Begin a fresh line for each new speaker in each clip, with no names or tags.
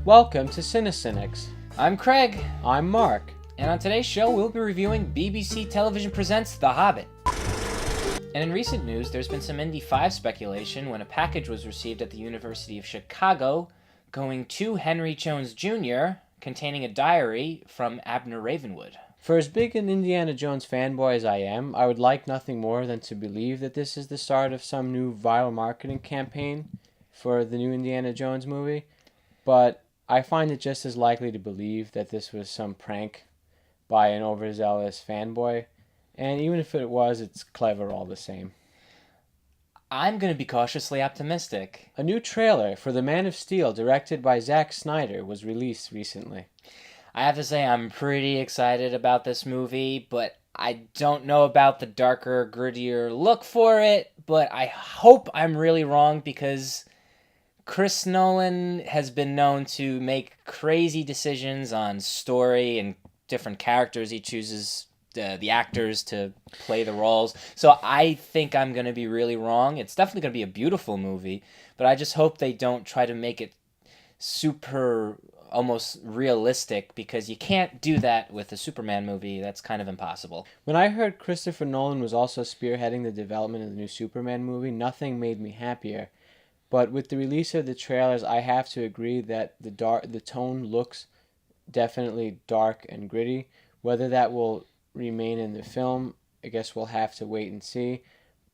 Welcome to CineCynics.
I'm Craig,
I'm Mark.
and on today's show we'll be reviewing BBC Television Presents The Hobbit. And in recent news, there's been some Indy 5 speculation when a package was received at the University of Chicago going to Henry Jones Jr., containing a diary from Abner Ravenwood.
For as big an Indiana Jones fanboy as I am, I would like nothing more than to believe that this is the start of some new viral marketing campaign for the new Indiana Jones movie, but I find it just as likely to believe that this was some prank by an overzealous fanboy, and even if it was, it's clever all the same.
I'm going to be cautiously optimistic.
A new trailer for The Man of Steel, directed by Zack Snyder, was released recently.
I have to say I'm pretty excited about this movie, but I don't know about the darker, grittier look for it, but I hope I'm really wrong because Chris Nolan has been known to make crazy decisions on story and different characters he chooses, the actors to play the roles. So I think I'm going to be really wrong. It's definitely going to be a beautiful movie, but I just hope they don't try to make it super almost realistic, because you can't do that with a Superman movie. That's kind of impossible.
When I heard Christopher Nolan was also spearheading the development of the new Superman movie, nothing made me happier. But with the release of the trailers, I have to agree that the tone looks definitely dark and gritty. Whether that will remain in the film, I guess we'll have to wait and see.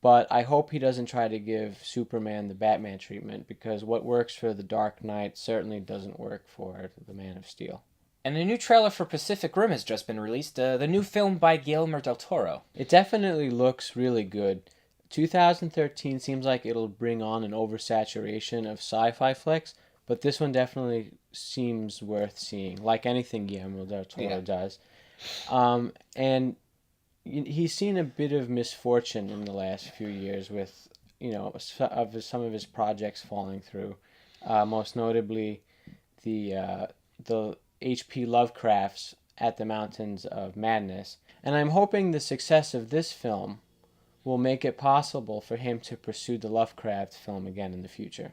But I hope he doesn't try to give Superman the Batman treatment, because what works for The Dark Knight certainly doesn't work for The Man of Steel.
And a new trailer for Pacific Rim has just been released, the new film by Guillermo del Toro.
It definitely looks really good. 2013 seems like it'll bring on an oversaturation of sci-fi flicks, but this one definitely seems worth seeing, like anything Guillermo del Toro does. And he's seen a bit of misfortune in the last few years with, some of his projects falling through. Most notably, the H.P. Lovecraft's At the Mountains of Madness. And I'm hoping the success of this film will make it possible for him to pursue the Lovecraft film again in the future.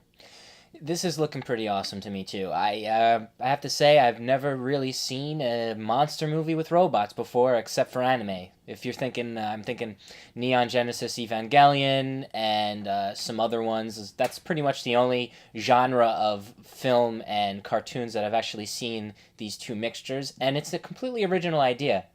This is looking pretty awesome to me too. I have to say I've never really seen a monster movie with robots before, except for anime. If you're thinking, I'm thinking Neon Genesis Evangelion and some other ones. That's pretty much the only genre of film and cartoons that I've actually seen these two mixtures, and it's a completely original idea.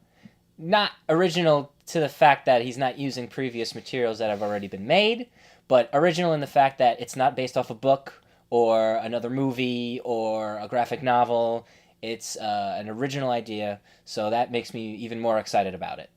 Not original to the fact that he's not using previous materials that have already been made, but original in the fact that it's not based off a book or another movie or a graphic novel. It's an original idea, so that makes me even more excited about it.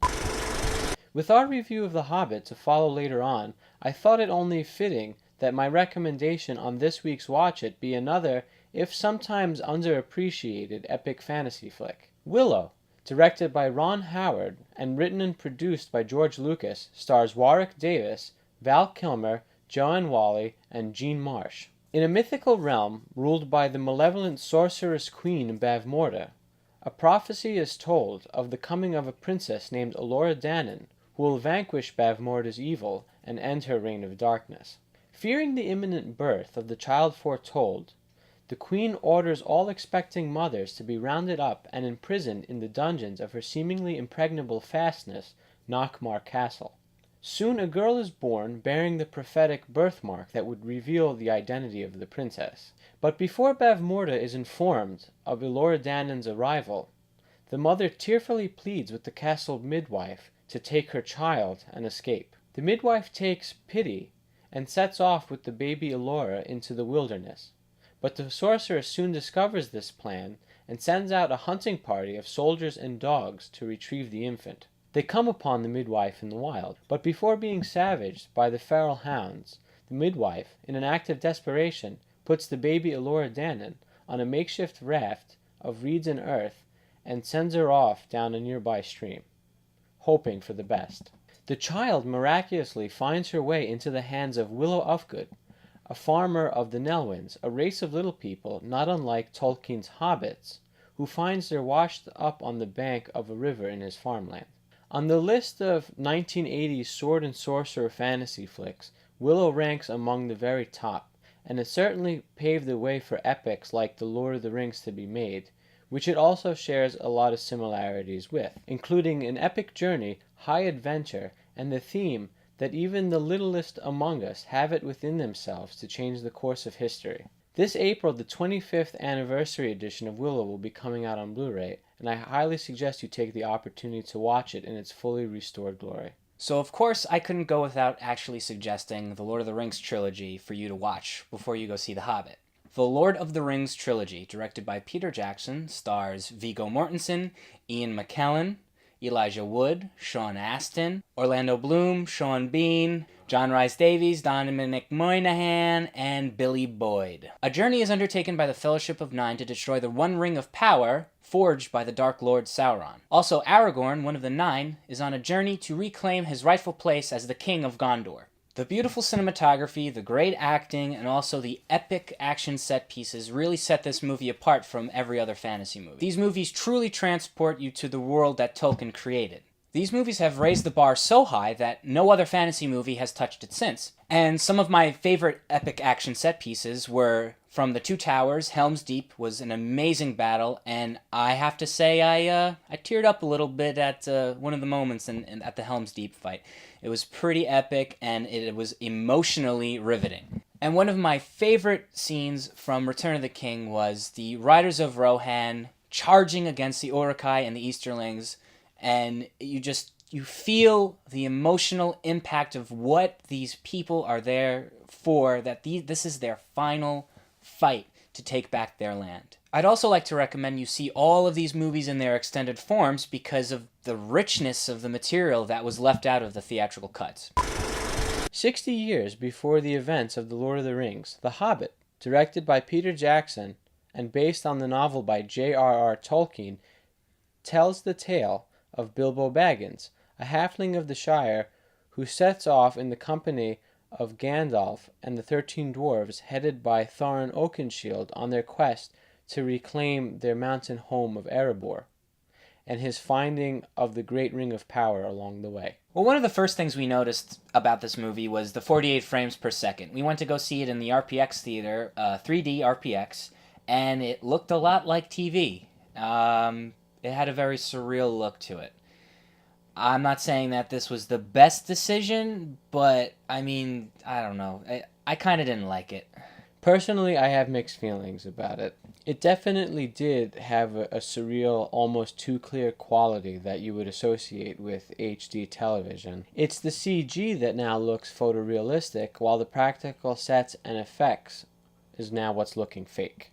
With our review of The Hobbit to follow later on, I thought it only fitting that my recommendation on this week's Watch It be another, if sometimes underappreciated, epic fantasy flick. Willow, directed by Ron Howard and written and produced by George Lucas, stars Warwick Davis, Val Kilmer, Joanne Whalley, and Jean Marsh. In a mythical realm ruled by the malevolent sorceress queen Bavmorda, a prophecy is told of the coming of a princess named Elora Danan, who will vanquish Bavmorda's evil and end her reign of darkness. Fearing the imminent birth of the child foretold, the queen orders all expecting mothers to be rounded up and imprisoned in the dungeons of her seemingly impregnable fastness, Knockmar Castle. Soon a girl is born bearing the prophetic birthmark that would reveal the identity of the princess. But before Bavmorda is informed of Elora Danan's arrival, the mother tearfully pleads with the castle midwife to take her child and escape. The midwife takes pity and sets off with the baby Elora into the wilderness. But the sorcerer soon discovers this plan and sends out a hunting party of soldiers and dogs to retrieve the infant. They come upon the midwife in the wild, but before being savaged by the feral hounds, the midwife, in an act of desperation, puts the baby Elora Danan on a makeshift raft of reeds and earth and sends her off down a nearby stream, hoping for the best. The child miraculously finds her way into the hands of Willow Ufgood, a farmer of the Nelwyns, a race of little people not unlike Tolkien's hobbits, who finds her washed up on the bank of a river in his farmland. On the list of 1980s sword and sorcerer fantasy flicks, Willow ranks among the very top, and it certainly paved the way for epics like The Lord of the Rings to be made, which it also shares a lot of similarities with, including an epic journey, high adventure, and the theme that even the littlest among us have it within themselves to change the course of history. This April, the 25th anniversary edition of Willow will be coming out on Blu-ray, and I highly suggest you take the opportunity to watch it in its fully restored glory.
So, of course, I couldn't go without actually suggesting the Lord of the Rings trilogy for you to watch before you go see The Hobbit. The Lord of the Rings trilogy, directed by Peter Jackson, stars Viggo Mortensen, Ian McKellen, Elijah Wood, Sean Astin, Orlando Bloom, Sean Bean, John Rhys-Davies, Dominic Moynihan, and Billy Boyd. A journey is undertaken by the Fellowship of Nine to destroy the One Ring of Power forged by the Dark Lord Sauron. Also, Aragorn, one of the Nine, is on a journey to reclaim his rightful place as the King of Gondor. The beautiful cinematography, the great acting, and also the epic action set pieces really set this movie apart from every other fantasy movie. These movies truly transport you to the world that Tolkien created. These movies have raised the bar so high that no other fantasy movie has touched it since. And some of my favorite epic action set pieces were from The Two Towers. Helm's Deep was an amazing battle, and I have to say I teared up a little bit at one of the moments at the Helm's Deep fight. It was pretty epic, and it was emotionally riveting. And one of my favorite scenes from Return of the King was the Riders of Rohan charging against the Uruk-hai and the Easterlings, and you feel the emotional impact of what these people are there for, that this is their final fight to take back their land. I'd also like to recommend you see all of these movies in their extended forms because of the richness of the material that was left out of the theatrical cuts.
60 years before the events of The Lord of the Rings, The Hobbit, directed by Peter Jackson and based on the novel by J.R.R. Tolkien, tells the tale of Bilbo Baggins, a halfling of the Shire who sets off in the company of Gandalf and the 13 dwarves headed by Thorin Oakenshield on their quest to reclaim their mountain home of Erebor, and his finding of the Great Ring of Power along the way.
Well, one of the first things we noticed about this movie was the 48 frames per second. We went to go see it in the RPX theater, 3D RPX, and it looked a lot like TV. It had a very surreal look to it. I'm not saying that this was the best decision, but, I mean, I don't know. I kind of didn't like it.
Personally, I have mixed feelings about it. It definitely did have a surreal, almost too clear quality that you would associate with HD television. It's the CG that now looks photorealistic, while the practical sets and effects is now what's looking fake.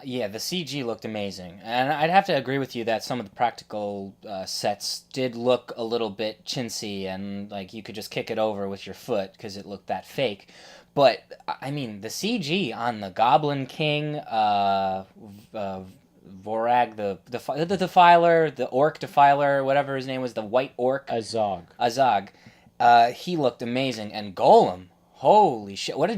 Yeah, the CG looked amazing. And I'd have to agree with you that some of the practical sets did look a little bit chintzy, and like you could just kick it over with your foot because it looked that fake. But, I mean, the CG on the Goblin King, Vorag, the Defiler, the Orc Defiler, whatever his name was, the White Orc. Azog. He looked amazing. And Golem, holy shit. What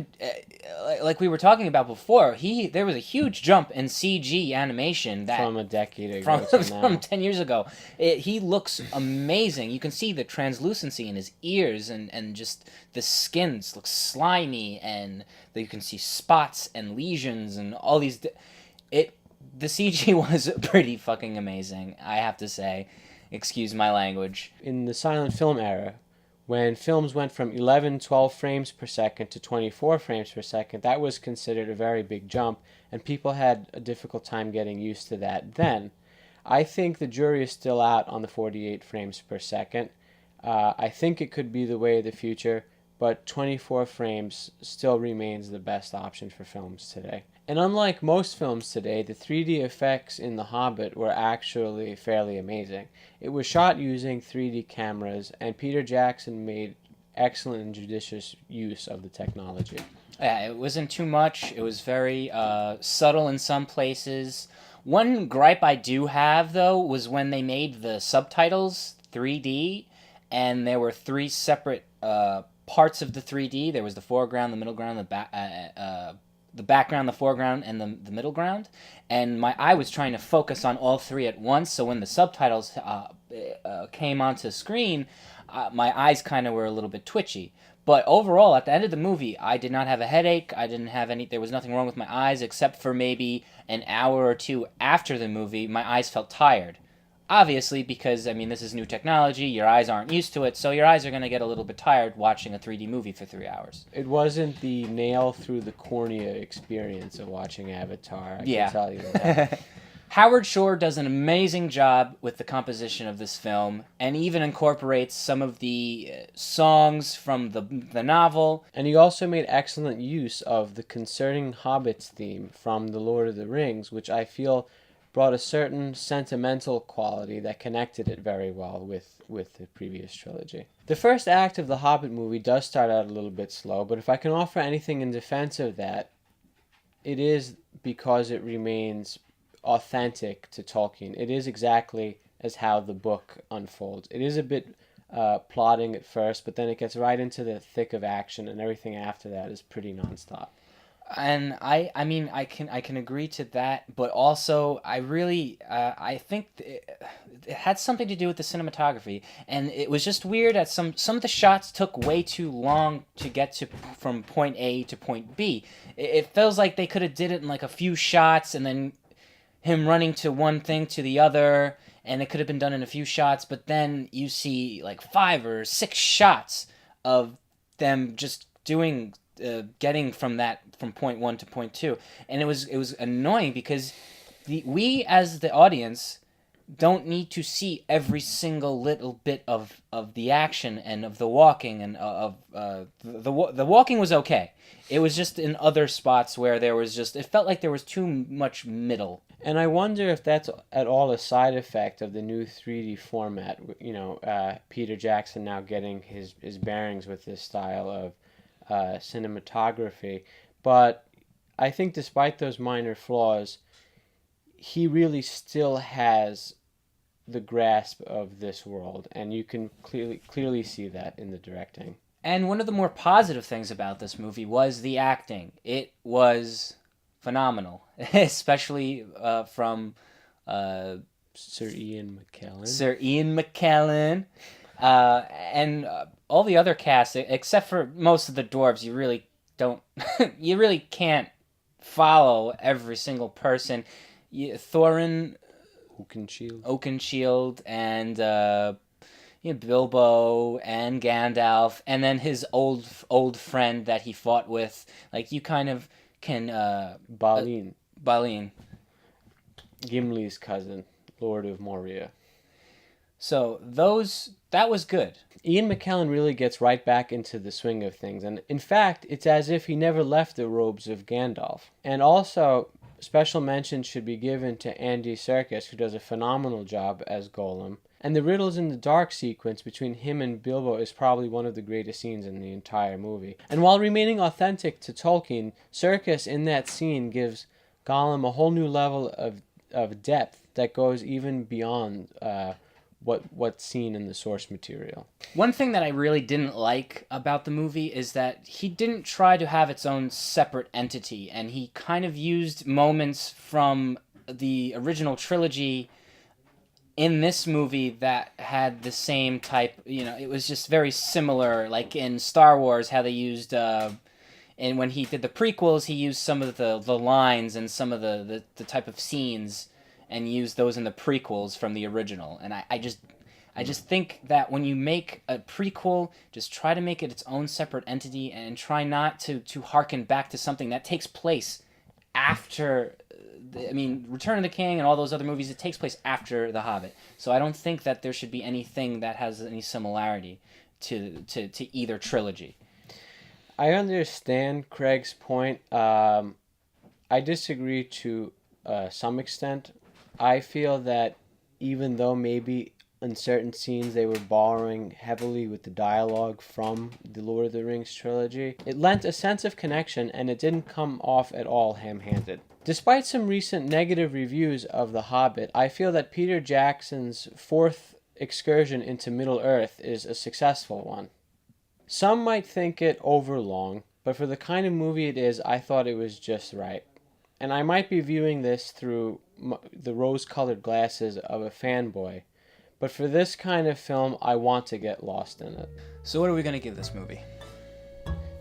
like we were talking about before, there was a huge jump in CG animation
from a decade ago
from 10 years ago. He looks amazing. You can see the translucency in his ears, and just the skin looks slimy, and you can see spots and lesions and all these. The CG was pretty fucking amazing, I have to say. Excuse my language.
In the silent film era, when films went from 12 frames per second to 24 frames per second, that was considered a very big jump, and people had a difficult time getting used to that then. I think the jury is still out on the 48 frames per second. I think it could be the way of the future, but 24 frames still remains the best option for films today. And unlike most films today, the 3D effects in The Hobbit were actually fairly amazing. It was shot using 3D cameras, and Peter Jackson made excellent and judicious use of the technology.
Yeah, it wasn't too much. It was very subtle in some places. One gripe I do have, though, was when they made the subtitles 3D, and there were three separate parts of the 3D. There was the foreground, the middle ground, the background, the foreground, and the middle ground. And I was trying to focus on all three at once, so when the subtitles came onto screen, my eyes kind of were a little bit twitchy. But overall, at the end of the movie, I did not have a headache. I didn't have any. There was nothing wrong with my eyes, except for maybe an hour or two after the movie, my eyes felt tired. Obviously, because, I mean, this is new technology, your eyes aren't used to it, so your eyes are going to get a little bit tired watching a 3D movie for 3 hours.
It wasn't the nail through the cornea experience of watching Avatar, I can tell you that.
Howard Shore does an amazing job with the composition of this film, and even incorporates some of the songs from the novel.
And he also made excellent use of the concerning Hobbits theme from The Lord of the Rings, which I feel brought a certain sentimental quality that connected it very well with the previous trilogy. The first act of the Hobbit movie does start out a little bit slow, but if I can offer anything in defense of that, it is because it remains authentic to Tolkien. It is exactly as how the book unfolds. It is a bit plotting at first, but then it gets right into the thick of action, and everything after that is pretty nonstop.
And I mean, I can agree to that, but also I really I think it had something to do with the cinematography, and it was just weird that some of the shots took way too long to get to from point A to point B. It feels like they could have did it in like a few shots, and then him running to one thing to the other, and it could have been done in a few shots, but then you see like 5 or 6 shots of them just doing getting from point 1 to point 2, and it was annoying because we as the audience don't need to see every single little bit of the action and of the walking, and the walking was okay. It was just in other spots where it felt like there was too much middle.
And I wonder if that's at all a side effect of the new 3D format. You know, Peter Jackson now getting his bearings with this style of cinematography. But I think despite those minor flaws, he really still has the grasp of this world, and you can clearly see that in the directing.
And one of the more positive things about this movie was the acting. It was phenomenal, especially from
Sir Ian McKellen.
Sir Ian McKellen, and all the other cast, except for most of the dwarves. You really don't, you really can't follow every single person. Thorin Oakenshield, and Bilbo and Gandalf, and then his old friend that he fought with. Like, you kind of can
Balin, Gimli's cousin, Lord of Moria.
So that was good.
Ian McKellen really gets right back into the swing of things, and in fact, it's as if he never left the robes of Gandalf. And also, special mention should be given to Andy Serkis, who does a phenomenal job as Gollum. And the Riddles in the Dark sequence between him and Bilbo is probably one of the greatest scenes in the entire movie. And while remaining authentic to Tolkien, Serkis in that scene gives Gollum a whole new level of depth that goes even beyond what's seen in the source material.
One thing that I really didn't like about the movie is that he didn't try to have its own separate entity, and he kind of used moments from the original trilogy in this movie that had the same type, it was just very similar, like in Star Wars, how they used, and when he did the prequels, he used some of the lines and some of the type of scenes, and used those in the prequels from the original. And I just think that when you make a prequel, just try to make it its own separate entity, and try not to harken back to something that takes place after. Return of the King and all those other movies, it takes place after The Hobbit. So I don't think that there should be anything that has any similarity to either trilogy.
I understand Craig's point. I disagree to some extent. I feel that even though maybe in certain scenes they were borrowing heavily with the dialogue from the Lord of the Rings trilogy, it lent a sense of connection, and it didn't come off at all ham-handed. Despite some recent negative reviews of The Hobbit, I feel that Peter Jackson's 4th excursion into Middle-earth is a successful one. Some might think it overlong, but for the kind of movie it is, I thought it was just right. And I might be viewing this through the rose-colored glasses of a fanboy, but for this kind of film, I want to get lost in it.
So what are we going to give this movie?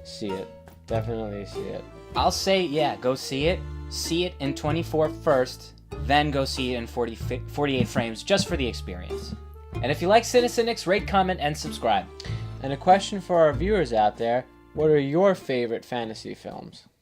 see it. Definitely see it.
I'll say, yeah, go see it. See it in 24 first, then go see it in 48 frames just for the experience. And if you like Cinecynics, rate, comment, and subscribe.
And a question for our viewers out there, what are your favorite fantasy films?